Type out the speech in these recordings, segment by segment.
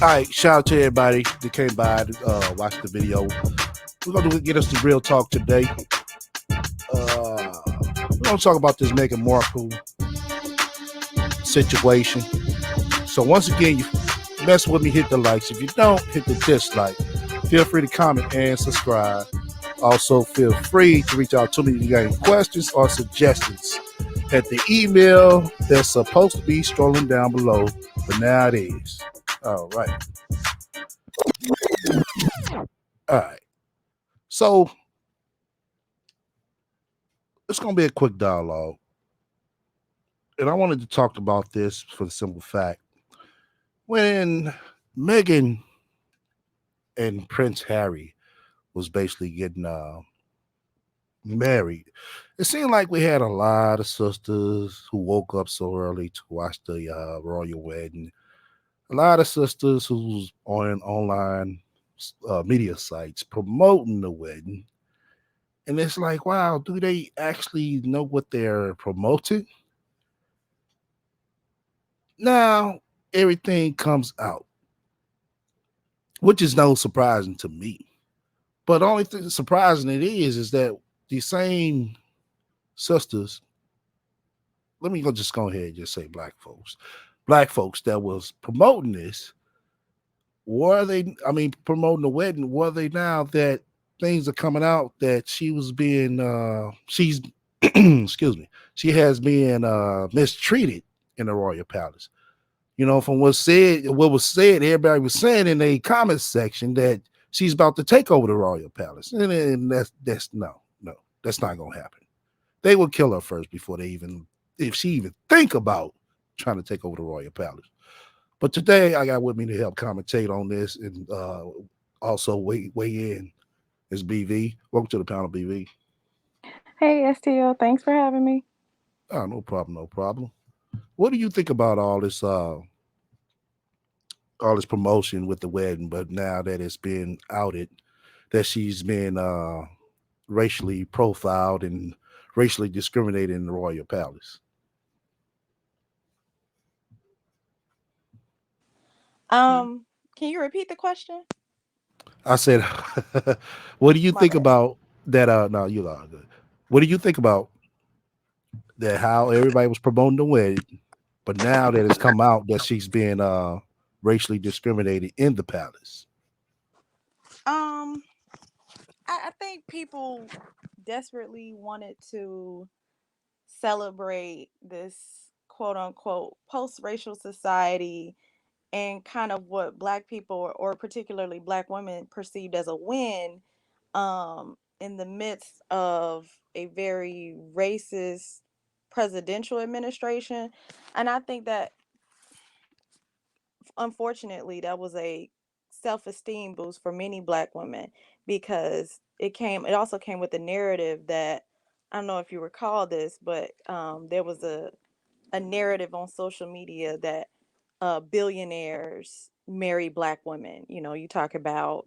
All right, shout out to everybody that came by to watch the video. We're gonna get us the real talk today. We're gonna talk about this Meghan Markle situation. So once again, you mess with me, hit the likes. If you don't, hit the dislike. Feel free to comment and subscribe. Also, feel free to reach out to me if you got any questions or suggestions at the email that's supposed to be strolling down below, but now it is. All right. All right. So it's going to be a quick dialogue. And I wanted to talk about this for the simple fact when Meghan and Prince Harry was basically getting married, it seemed like we had a lot of sisters who woke up so early to watch the royal wedding. A lot of sisters who's on online media sites promoting the wedding. And it's like, wow, do they actually know what they're promoting? Now, everything comes out, which is no surprising to me. But the only thing surprising it is that these same sisters, let me just go ahead and just say black folks that was promoting this, were they, I mean, promoting the wedding, were they now that things are coming out that she was being, she's, excuse me, she has been mistreated in the royal palace? You know, from what was said, everybody was saying in the comments section that she's about to take over the royal palace, and that's no, that's not gonna happen. They will kill her first before they even, if she even think about trying to take over the royal palace. But today I got with me to help commentate on this and also weigh in is BV. Welcome to the panel, BV. Hey, STL, thanks for having me. Oh, no problem, no problem. What do you think about all this promotion with the wedding, but now that it's been outed that she's been racially profiled and racially discriminated in the royal palace? Can you repeat the question? I said, what do you My think bad. about that? No, you are good. What do you think about that? How everybody was promoting the wedding, but now that it's come out that she's being racially discriminated in the palace. Um, I think people desperately wanted to celebrate this quote unquote post racial society and kind of what black people or particularly black women perceived as a win in the midst of a very racist presidential administration. And I think that unfortunately that was a self-esteem boost for many black women because it also came with the narrative that I don't know if you recall this, but there was a narrative on social media that billionaires marry black women. You know, you talk about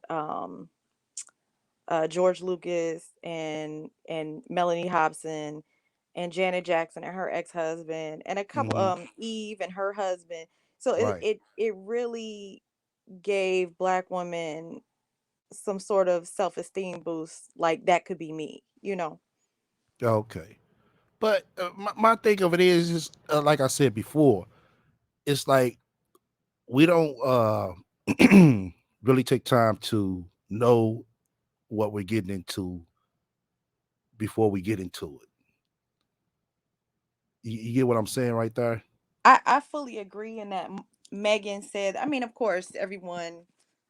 George Lucas and Melanie Hobson and Janet Jackson and her ex-husband and a couple Hmm. Eve and her husband. So it Right. it it really gave black women some sort of self-esteem boost, like that could be me, you know. Okay. But my thing of it is like I said before, it's like we don't really take time to know what we're getting into before we get into it. You get what I'm saying right there? I fully agree in that Megan said, I mean, of course, everyone,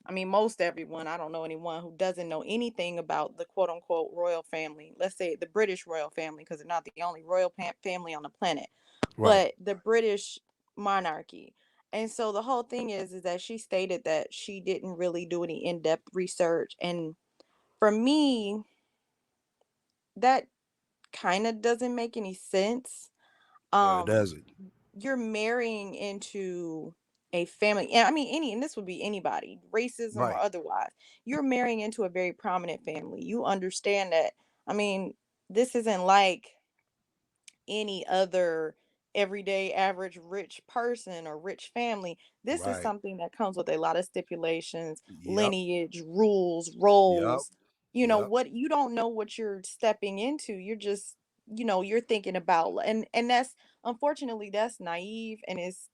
I mean, most everyone, I don't know anyone who doesn't know anything about the quote unquote royal family. Let's say the British royal family, because they're not the only royal family on the planet, Right. but the British monarchy. And so the whole thing is that she stated that she didn't really do any in-depth research. And for me, that kind of doesn't make any sense. It um doesn't. you're marrying into a family, and I mean any, and this would be anybody, racism or Right. otherwise. You're marrying into a very prominent family. You understand that. I mean, this isn't like any other everyday average rich person or rich family. This is Right. something that comes with a lot of stipulations, Yep. lineage, rules, Yep. roles. Yep. What you don't know what you're stepping into. You're just, you're thinking about, and that's, unfortunately, that's naive, and it's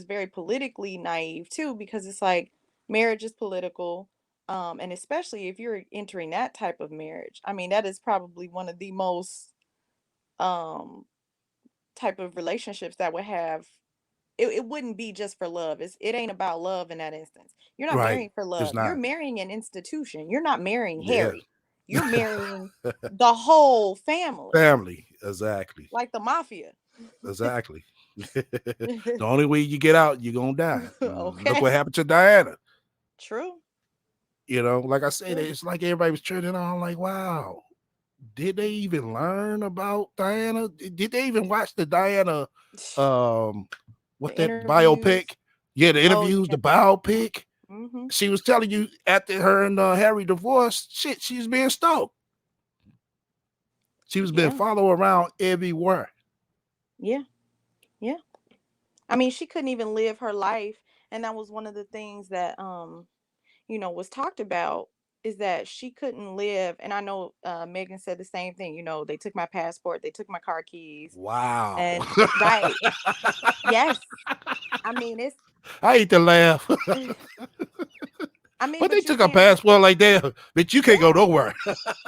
very politically naive too, because it's like marriage is political. And especially if you're entering that type of marriage, I mean, that is probably one of the most um type of relationships that would have, it wouldn't be just for love. It ain't about love in that instance. You're not Right. marrying for It's love. You're not. marrying an institution. You're not marrying Yeah. Harry. You're marrying the whole family, Family. Exactly. like the mafia. Exactly. The only way you get out, you're gonna die. Look what Okay. happened to Diana. True. Like I said, True. it's like everybody was turning on, like, wow, did they even learn about Diana? Did they even watch the Diana what The that interviews. biopic? Yeah, the Oh interviews, yeah. the biopic. Mm-hmm. She was telling you after her and Harry divorced, shit, she's being stalked. She was being Yeah. followed around everywhere. Yeah. Yeah. I mean, she couldn't even live her life, and that was one of the things that was talked about, is that she couldn't live. And I know Megan said the same thing. They took my passport, they took my car keys, Wow. and right, yes. I mean, it's. I hate to laugh. I mean, But they but you took a can't. passport like that, but you can't go Yeah. nowhere.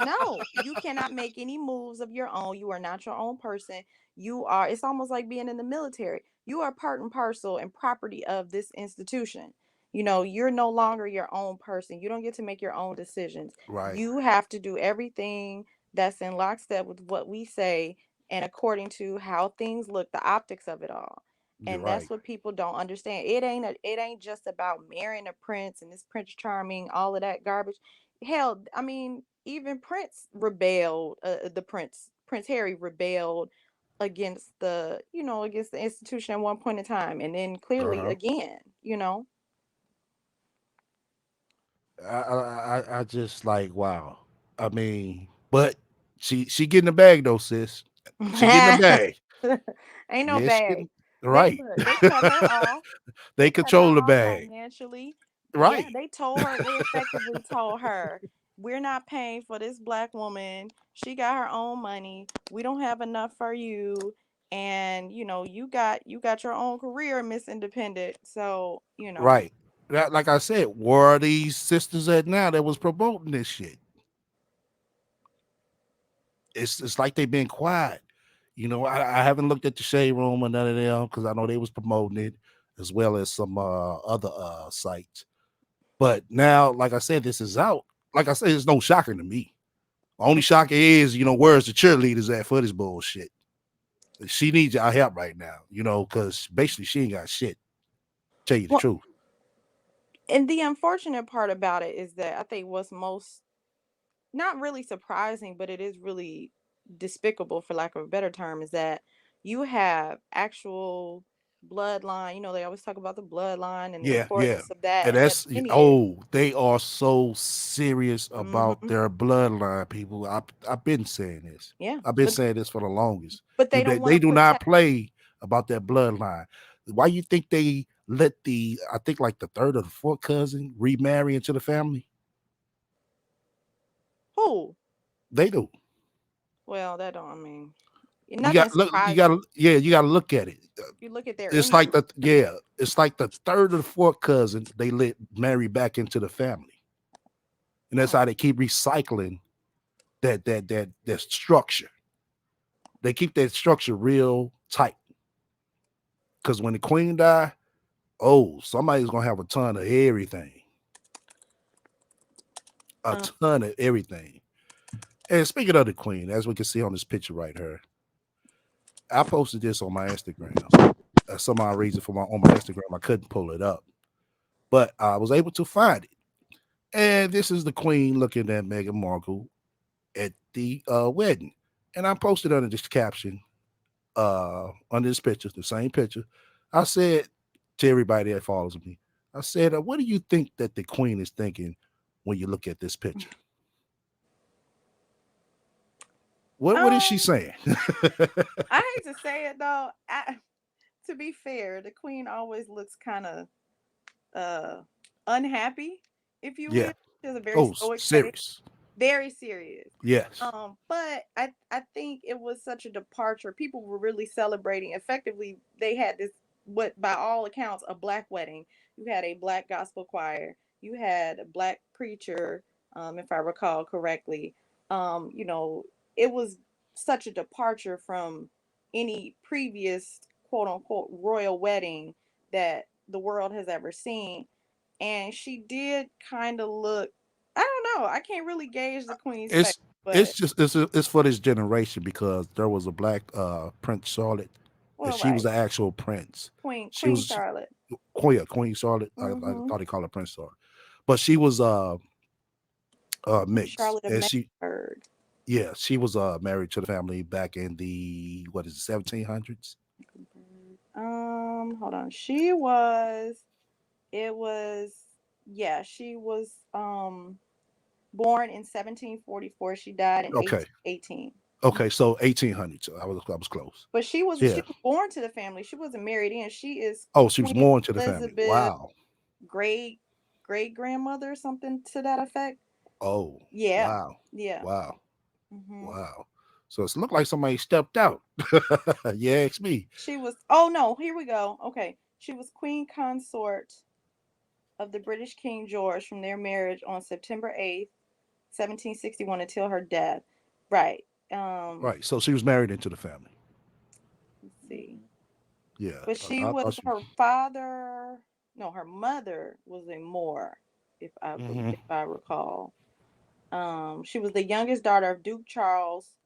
No, you cannot make any moves of your own. You are not your own person. It's almost like being in the military. You are part and parcel and property of this institution. You're no longer your own person. You don't get to make your own decisions. Right. You have to do everything that's in lockstep with what we say and according to how things look, the optics of it all. You're And that's right. what people don't understand. It ain't just about marrying a prince and this Prince Charming, all of that garbage. Hell, I mean, even Prince rebelled. The Prince Harry rebelled against the institution at one point in time, and then clearly Uh-huh. again. I just like wow. I mean, but she getting the bag though, sis. She getting the bag. Ain't no Yes, she bag. getting They right. look, they cut her off. They They cut her control the off bag. financially. Yeah, Right. they effectively told her, we're not paying for this black woman. She got her own money. We don't have enough for you. And you got your own career, Miss Independent. So, Right. That, like I said, where are these sisters at now that was promoting this shit? It's like they've been quiet. I haven't looked at the shade room or none of them because I know they was promoting it as well as some other sites. But now, like I said, this is out. Like I said, it's no shocker to me. Only shocker is, where's the cheerleaders at for this bullshit? She needs our help right now, because basically she ain't got shit. Tell you the well, truth. and the unfortunate part about it is that I think what's most, not really surprising, but it is really despicable, for lack of a better term, is that you have actual bloodline. They always talk about the bloodline and the Yeah, yeah. importance of that And and that that's lineage. they are so serious about Hmm. their bloodline, people. I've been saying this. Yeah, I've been saying this for the longest. but Do they don't they, want they to do not protect. play about their bloodline. Why you think they let I think like the third or the fourth cousin remarry into the family? Who? They do. Well, that don't. I mean, You got nothing look. You got surprising. to yeah. You got to look at it. You look at their It's like income. the third or the fourth cousin they let marry back into the family, and that's Oh, how they keep recycling that structure. They keep that structure real tight because when the queen die, oh, somebody's gonna have a ton of everything, a um, ton of everything. And speaking of the queen, as we can see on this picture right here, I posted this on my Instagram. Some odd reason on my Instagram I couldn't pull it up, but I was able to find it. And this is the queen looking at Meghan Markle at the wedding. And I posted under this caption, under this picture, the same picture. I said to everybody that follows me, I said, what do you think that the queen is thinking when you look at this picture? What is she Um, saying? I hate to say it though. To be fair, the queen always looks kind of uh unhappy, if you will. Yeah. She has a very Oh, stoic face, serious. very serious. Yes. But I think it was such a departure. People were really celebrating. Effectively, they had this, what by all accounts, a black wedding. You had a black gospel choir. You had a black preacher, if I recall correctly. You know, it was such a departure from any previous quote unquote royal wedding that the world has ever seen. And she did kind of look, I don't know, I can't really gauge the queen's face, It's but it's for this generation because there was a black Prince Charlotte, and well, she was right, the actual prince. She Queen was Charlotte. Queen Charlotte. I Mm-hmm. thought they called her Prince Charlotte, but she was Queen mixed, Charlotte of and she Mecklenburg. yeah she was married to the family back in the what is it 1700s. Hold on. She was. It was. Yeah, she was. Born in 1744. She died in Okay, 1818. Mhm. okay, so 1800s. I was close. But she Yeah. was born to the family. She wasn't married in. She is Oh, she was Queen born to the family. Elizabeth Wow. great great grandmother, something to that effect. Oh, Yeah, wow, yeah. wow, Hmm. wow. So it's looked like somebody stepped out. Yeah, it's me. She was. Oh no, here we go. Okay, she was queen consort of the British King George from their marriage on September 8th, 1761, until her death. Right. Right. So she was married into the family. Let's see. Yeah. But she I was thought she. her father. No, her mother was a Moor, Hmm. if I recall. She was the youngest daughter of Duke Charles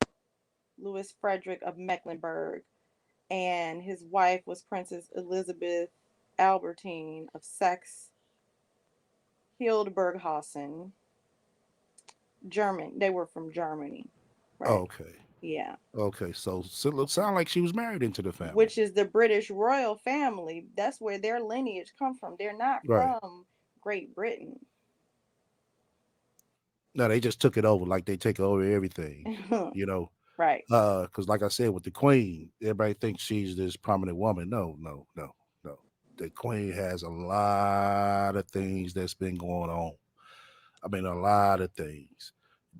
Louis Frederick of Mecklenburg, and his wife was Princess Elizabeth Albertine of Saxe Hildburghausen, German. They were from Germany, right? Okay. Yeah. Okay. So it sound like she was married into the family. Which is the British royal family. That's where their lineage come from. They're not Right. from Great Britain. No, they just took it over like they take over everything. You know. Right. Because like I said, with the queen, everybody thinks she's this prominent woman. No, no, no, no. The queen has a lot of things that's been going on. I mean, a lot of things.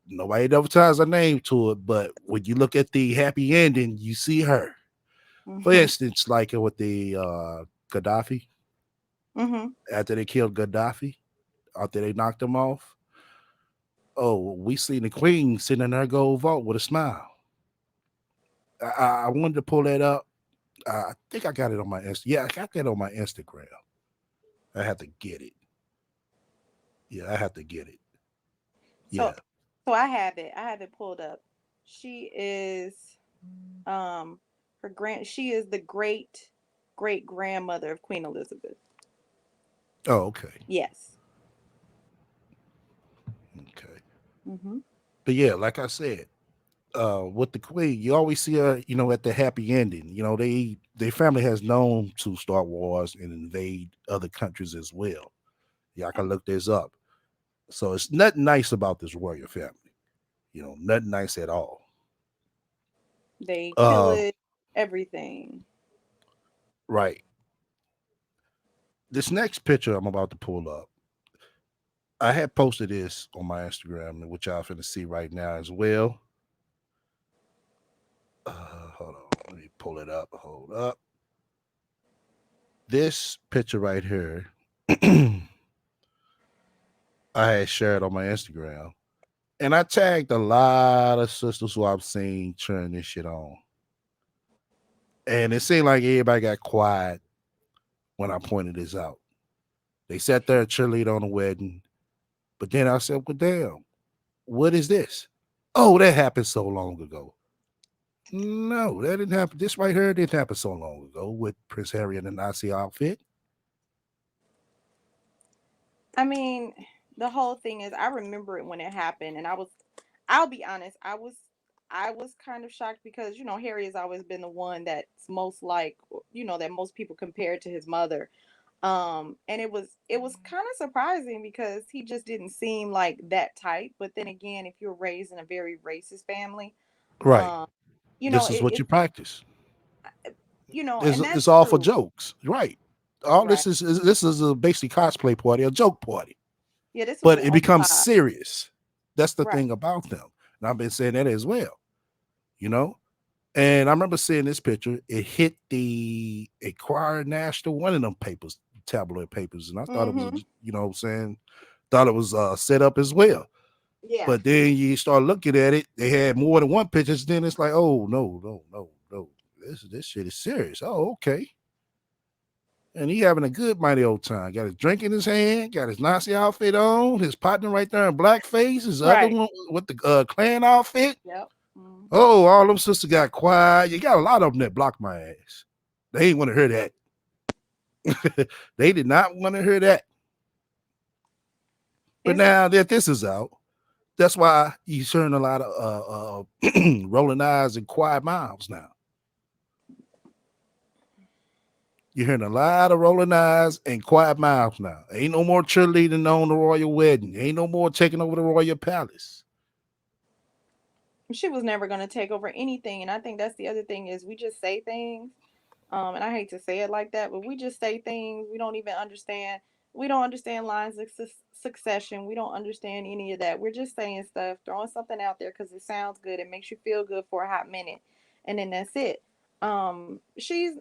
Nobody ever ties a name to it, but when you look at the happy ending, you see her. For Mhm. instance, like with the Gaddafi, Mhm. after they killed Gaddafi, after they knocked him off, oh, we seen the queen sitting in her gold vault with a smile. I wanted to pull that up. I think I got it on my Yeah, I got that on my Instagram. I have to get it. Yeah, I have to get it. So Yeah. I have it. I have it pulled up. She is um she is the great grandmother of Queen Elizabeth. Oh, okay. Yes. Okay. Mhm. But yeah, like I said, with the queen, you always see her, at the happy ending. Their family has known to start wars and invade other countries as well. Yeah, I can look this up. So it's nothing nice about this royal family. Nothing nice at all. They Uh, pillage everything. right. This next picture I'm about to pull up, I had posted this on my Instagram, which y'all finna see right now as well. Hold on, let me pull it up. Hold up. This picture right here, I had shared on my Instagram. And I tagged a lot of sisters who I've seen cheering this shit on. And it seemed like everybody got quiet when I pointed this out. They sat there and cheerlead on the wedding. But then I said, well, damn, what is this? Oh, that happened so long ago. No, that didn't happen. This right here didn't happen so long ago with Prince Harry in the Nazi outfit. I mean, the whole thing is I remember it when it happened, and I'll be honest, I was kind of shocked because Harry has always been the one that's most like, that most people compare to his mother. And it was kind of surprising because he just didn't seem like that type. But then again, if you're raised in a very racist family, Right. Um, you know, This is what you it's practice. and It's that's all for true. jokes. Right. All Right. this is a basically cosplay party, a joke party. Yeah, this was But an it on the becomes side. serious. That's the Right. thing about them. And I've been saying that as well, you know? And I remember seeing this picture. It hit the Inquirer National, one of them papers, tabloid papers. And I thought it was, Mm-hmm. what I'm saying, thought it was set up as well. Yeah. But then you start looking at it, they had more than one picture. Then it's like, oh, no, no, no, no. This shit is serious. Oh, okay. And he having a good mighty old time. Got his drink in his hand, got his Nazi outfit on, his partner right there in blackface, his other Right. one with the clan outfit. Yep. Mm-hmm. Oh, all them sisters got quiet. You got a lot of them that blocked my ass. They ain't want to hear that. They did not want to hear that. But It's now that this is out, that's why you're hearing a lot of rolling eyes and quiet mouths now. You're hearing a lot of rolling eyes and quiet mouths now. Ain't no more cheerleading on the royal wedding. Ain't no more taking over the royal palace. she was never going to take over anything, and I think that's the other thing is we just say things. And I hate to say it like that, but we just say things we don't even understand. We don't understand lines of succession. We don't understand any of that. We're just saying stuff, throwing something out there because it sounds good. It makes you feel good for a hot minute, and then that's it.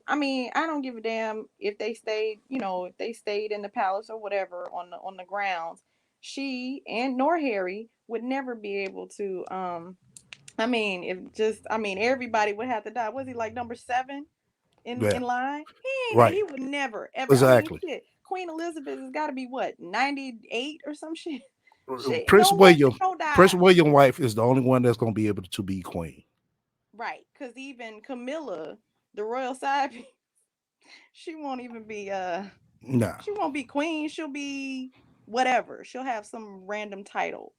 I mean, I don't give a damn if they stayed, if they stayed in the palace or whatever on the grounds. She and nor Harry would never be able to. I mean, I mean, everybody would have to die. Was he like number seven? In Yeah, line. He right. would never ever. I mean, Exactly. shit. Queen Elizabeth has got to be what 98 or some shit. Shit, Prince no one William, no Prince die. William wife is the only one that's gonna be able to be queen. Right, because even Camilla, the royal side, she won't even be Nah. she won't be queen. She'll be whatever. She'll have some random title.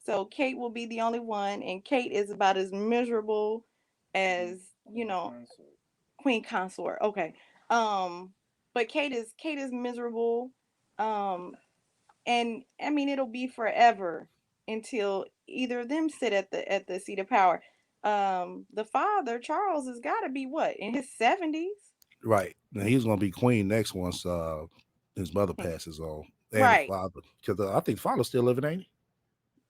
So Kate will be the only one, and Kate is about as miserable as queen consort. Okay. Um, but Kate is miserable. Um, and I mean it'll be forever until either of them sit at the seat of power. The father Charles has got to be what in his 70s. Right. Now he's gonna be queen next once his mother passes on. And the Right. father. Because I think the father's still living, ain't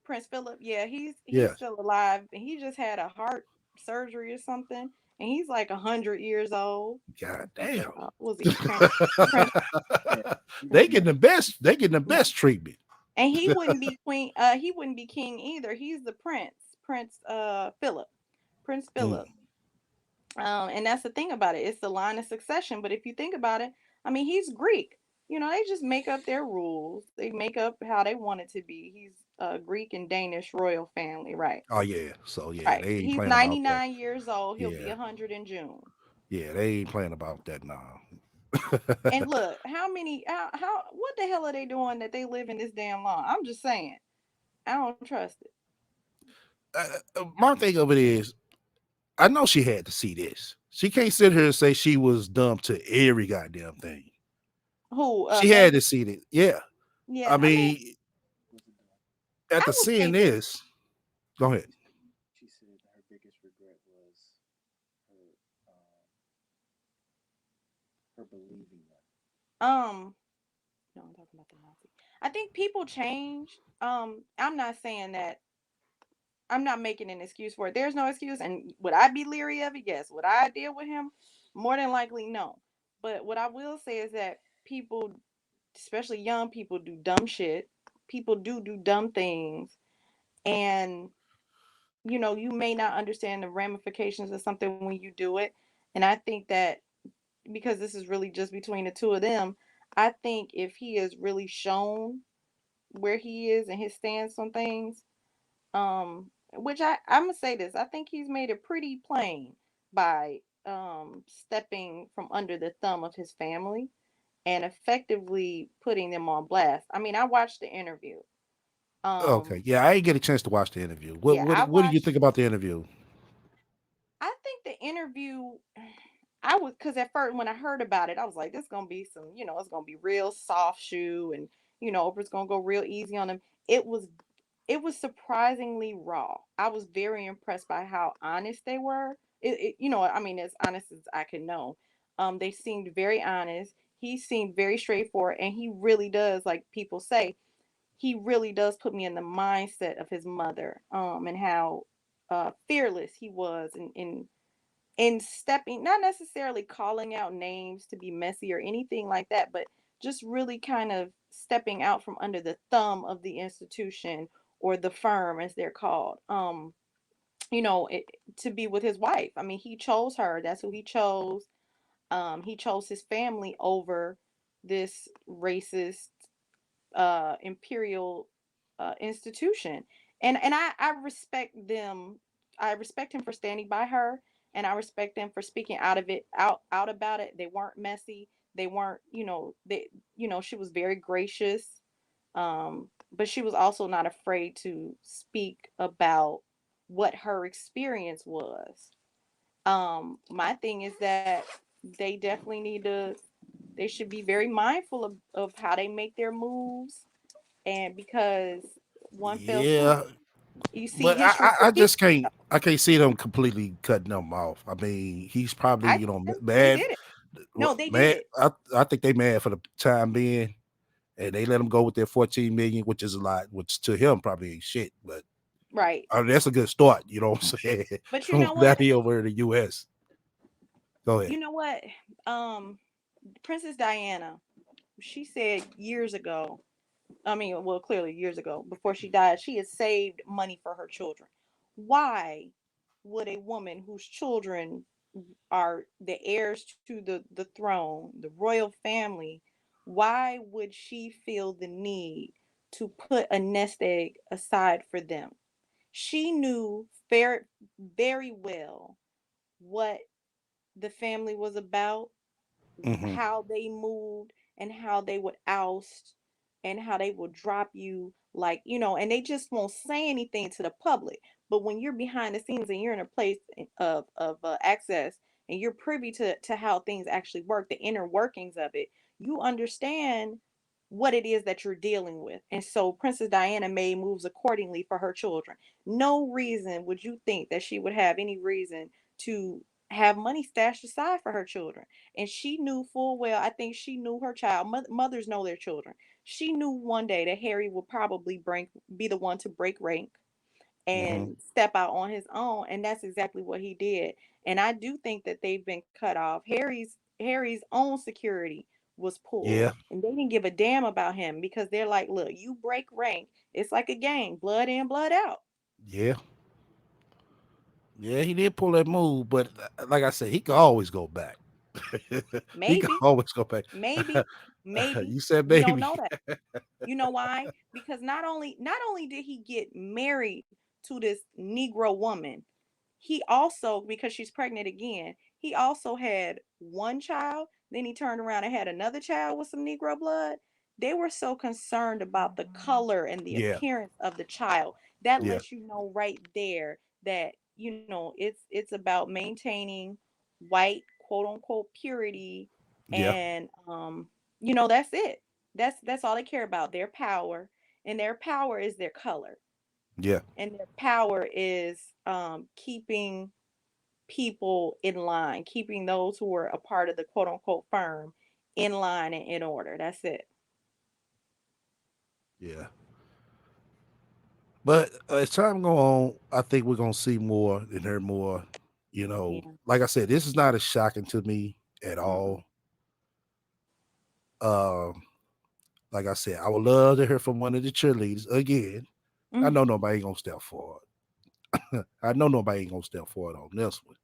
Prince Philip, yeah, he? he's Yeah. still alive, and he just had a heart surgery or something, and he's like 100 years old. God damn. Was he Prince? They getting the Right. best treatment. And he wouldn't be queen. He wouldn't be king either. He's the Prince Philip, Prince Mm. Philip. And that's the thing about it. It's the line of succession. But if you think about it, I mean, he's Greek. They just make up their rules. They make up how they want it to be. He's a Greek and Danish royal family, right? Oh yeah. So yeah, Right. they ain't He's playing about that. 99 years old. He'll be Yeah. 100 in June. Yeah, they ain't playing about that now. And look, what the hell are they doing that they live in this damn long? I'm just saying. I don't trust it. My thing of it is, I know she had to see this. She can't sit here and say she was dumb to every goddamn thing. Who, She had Meg? to see it. Yeah. Yeah, I I mean, mean, I after was seeing thinking, this, go ahead. um, no, I'm talking about the Nazi. I think people change. I'm not saying that I'm not making an excuse for it. There's no excuse. And would I be leery of it? Yes. Would I deal with him? More than likely, no. But what I will say is that people, especially young people, do dumb shit. People do dumb things. And, you may not understand the ramifications of something when you do it. And I think that because this is really just between the two of them, I think if he is really shown where he is and his stance on things, which I'm gonna say this, I think he's made it pretty plain by stepping from under the thumb of his family and effectively putting them on blast. I mean, I watched the interview. Okay. Um, Yeah, I didn't get a chance to watch the interview. What yeah, what I what do you watched. think about the interview? I think the interview. I was because at first when I heard about it, I was like, "This gonna be some, it's gonna be real soft shoe, and Oprah's gonna go real easy on him." It was. it was surprisingly raw. I was very impressed by how honest they were. I mean, as honest as I can know. They seemed very honest. He seemed very straightforward, and he really does, like people say, he really does put me in the mindset of his mother. And how fearless he was in stepping, not necessarily calling out names to be messy or anything like that, but just really kind of stepping out from under the thumb of the institution or the firm as they're called. It, to be with his wife. I mean, he chose her. That's who he chose. He chose his family over this racist imperial institution. And I respect them. I respect him for standing by her, and I respect them for speaking out about it. They weren't messy. They weren't, she was very gracious. But she was also not afraid to speak about what her experience was. My thing is that they definitely they should be very mindful of how they make their moves, and because one fell swoop, Yeah, you see but history I repeat. just can't. I can't see them completely cutting them off. I mean, he's probably I they mad. did it. No, they did Mad. it. I think they mad for the time being, and they let him go with their 14 million, which is a lot, which to him probably ain't shit. But Right. I mean, that's a good start. You know what I'm saying? But you From know down what? here over in the U.S. Go ahead. You know what? Um, Princess Diana, she said years ago. I mean, well, clearly years ago, before she died, she had saved money for her children. Why would a woman whose children are the heirs to the throne, the royal family, why would she feel the need to put a nest egg aside for them? She knew very well what the family was about, Hmm. how they moved, and how they would oust, and how they would drop you, like, and they just won't say anything to the public. But when you're behind the scenes and you're in a place of access, and you're privy to how things actually work, the inner workings of it, you understand what it is that you're dealing with. And so Princess Diana made moves accordingly for her children. No reason would you think that she would have any reason to have money stashed aside for her children. And she knew full well, I think she knew her child. Mothers know their children. She knew one day that Harry would probably be the one to break rank Hmm. and step out on his own, and that's exactly what he did. And I do think that they've been cut off. Harry's own security was pulled, Yeah. and they didn't give a damn about him because they're like, look, you break rank, it's like a game, blood in, blood out. Yeah. Yeah. He did pull that move, but like I said, he could always go back. He could Maybe, always go back. maybe, maybe You said we don't maybe. know that. You know why? Because not only did he get married to this Negro woman, he also, because she's pregnant again, he also had one child. Then he turned around and had another child with some Negro blood. They were so concerned about the color and the Yeah. appearance of the child. That Yeah. lets you know right there that, it's about maintaining white, quote unquote, purity. Yeah. And that's it. That's all they care about, their power. And their power is their color, Yeah. and their power is keeping people in line, keeping those who are a part of the quote unquote firm in line and in order. That's it. Yeah. But as time go on, I think we're gonna see more and hear more. Yeah. Like I said, this is not as shocking to me at Mm-mm. all. Um, like I said, I would love to hear from one of the cheerleaders again. I Mm. know nobody ain't gonna step forward. I know nobody ain't gonna step forward on this one.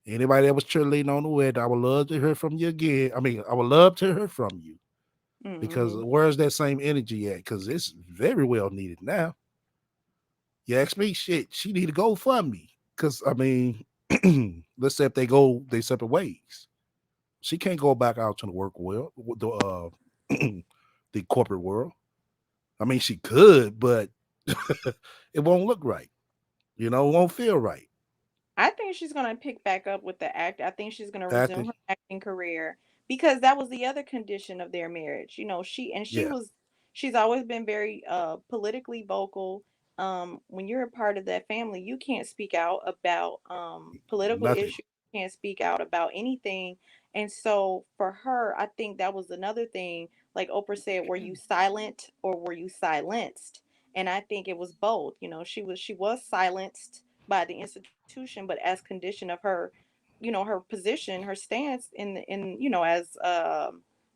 Anybody that was cheerleading on the web, I would love to hear from you again. I mean, I would love to hear from you because Mm-hmm. where's that same energy at? Because it's very well needed now. You ask me, shit, she need to go fund me. Because I mean, let's say if they go their separate ways, she can't go back out to the work world, the corporate world. I mean, she could, but it won't look right. It won't feel right. I think she's gonna pick back up with the act. I think she's gonna resume Acting, her acting career because that was the other condition of their marriage. She yeah, was she's always been very politically vocal. When you're a part of that family, you can't speak out about political Nothing. issues, you can't speak out about anything. And so for her, I think that was another thing. Like Oprah said, were you silent or were you silenced? And I think it was both. You know, she was silenced by the institution, but as condition of her, her position, her stance as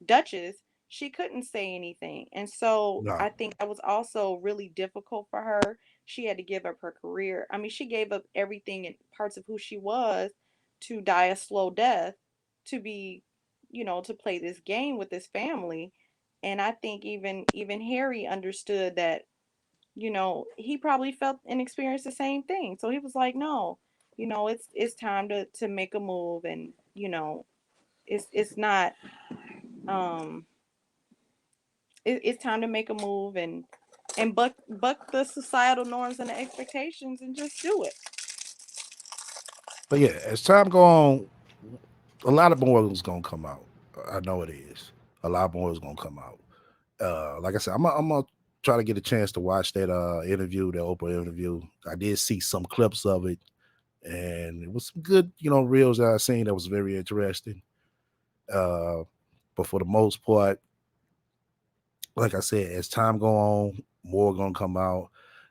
Duchess, she couldn't say anything. And so No. I think that was also really difficult for her. She had to give up her career. I mean, she gave up everything and parts of who she was to die a slow death to be, to play this game with this family. And I think even Harry understood that, he probably felt and experienced the same thing. So he was like, no, it's time to make a move. And, it's not um it's time to make a move and buck the societal norms and the expectations and just do it. But yeah, as time go on, a lot of more is gonna come out. I know it is. A lot more is gonna come out. Like I said, I'm gonna try to get a chance to watch that interview, that Oprah interview. I did see some clips of it, and it was some good, reels that I seen that was very interesting. Uh, but for the most part, like I said, as time go on, more gonna come out.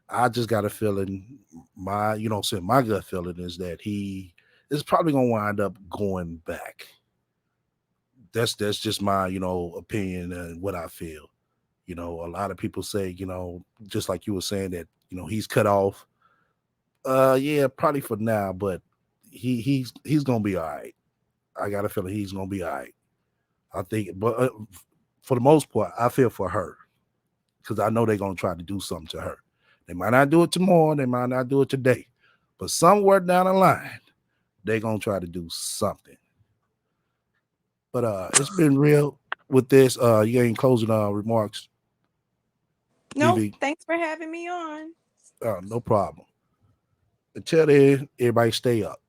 I just got a feeling, my gut feeling is that he is probably gonna wind up going back. That's just my, opinion and what I feel. A lot of people say, just like you were saying that, he's cut off. Yeah, probably for now, but he's gonna be all right. I got a feeling he's gonna be all right. I think, but for the most part, I feel for her because I know they're gonna try to do something to her. They might not do it tomorrow, they might not do it today, but somewhere down the line, they're gonna try to do something. But it's been real with this. You ain't closing remarks, Nope. Vivi. Thanks for having me on. No problem. Until then, everybody stay up.